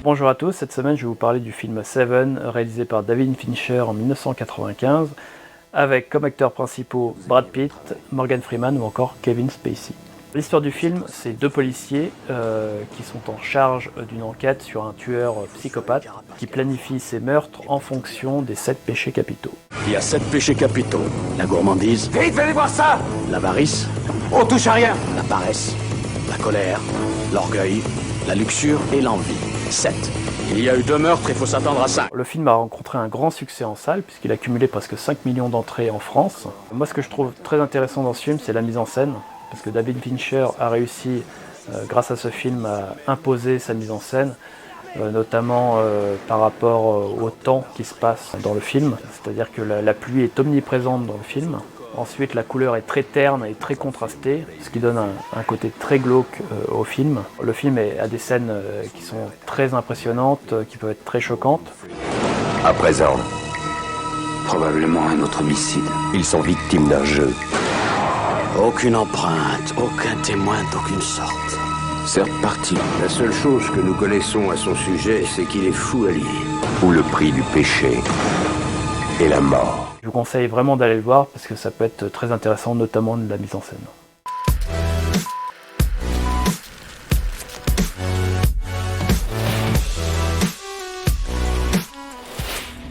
Bonjour à tous, cette semaine je vais vous parler du film Seven, réalisé par David Fincher en 1995, avec comme acteurs principaux Brad Pitt, Morgan Freeman ou encore Kevin Spacey. L'histoire du film, c'est deux policiers qui sont en charge d'une enquête sur un tueur psychopathe qui planifie ses meurtres en fonction des 7 péchés capitaux. Il y a 7 péchés capitaux. La gourmandise. Vite, venez voir ça! L'avarice. On touche à rien! La paresse. La colère. L'orgueil. La luxure et l'envie. 7. Il y a eu 2 meurtres, il faut s'attendre à 5. Le film a rencontré un grand succès en salle puisqu'il a cumulé presque 5 millions d'entrées en France. Moi, ce que je trouve très intéressant dans ce film, c'est la mise en scène, parce que David Fincher a réussi, grâce à ce film, à imposer sa mise en scène, notamment par rapport au temps qui se passe dans le film. C'est-à-dire que la pluie est omniprésente dans le film. Ensuite, la couleur est très terne et très contrastée, ce qui donne un côté très glauque au film. Le film a des scènes qui sont très impressionnantes, qui peuvent être très choquantes. À présent, Probablement un autre homicide. ils sont victimes d'un jeu. Aucune empreinte, aucun témoin d'aucune sorte. C'est reparti. La seule chose que nous connaissons à son sujet, c'est qu'il est fou allié. Où le prix du péché est la mort. Je vous conseille vraiment d'aller le voir parce que ça peut être très intéressant, notamment de la mise en scène.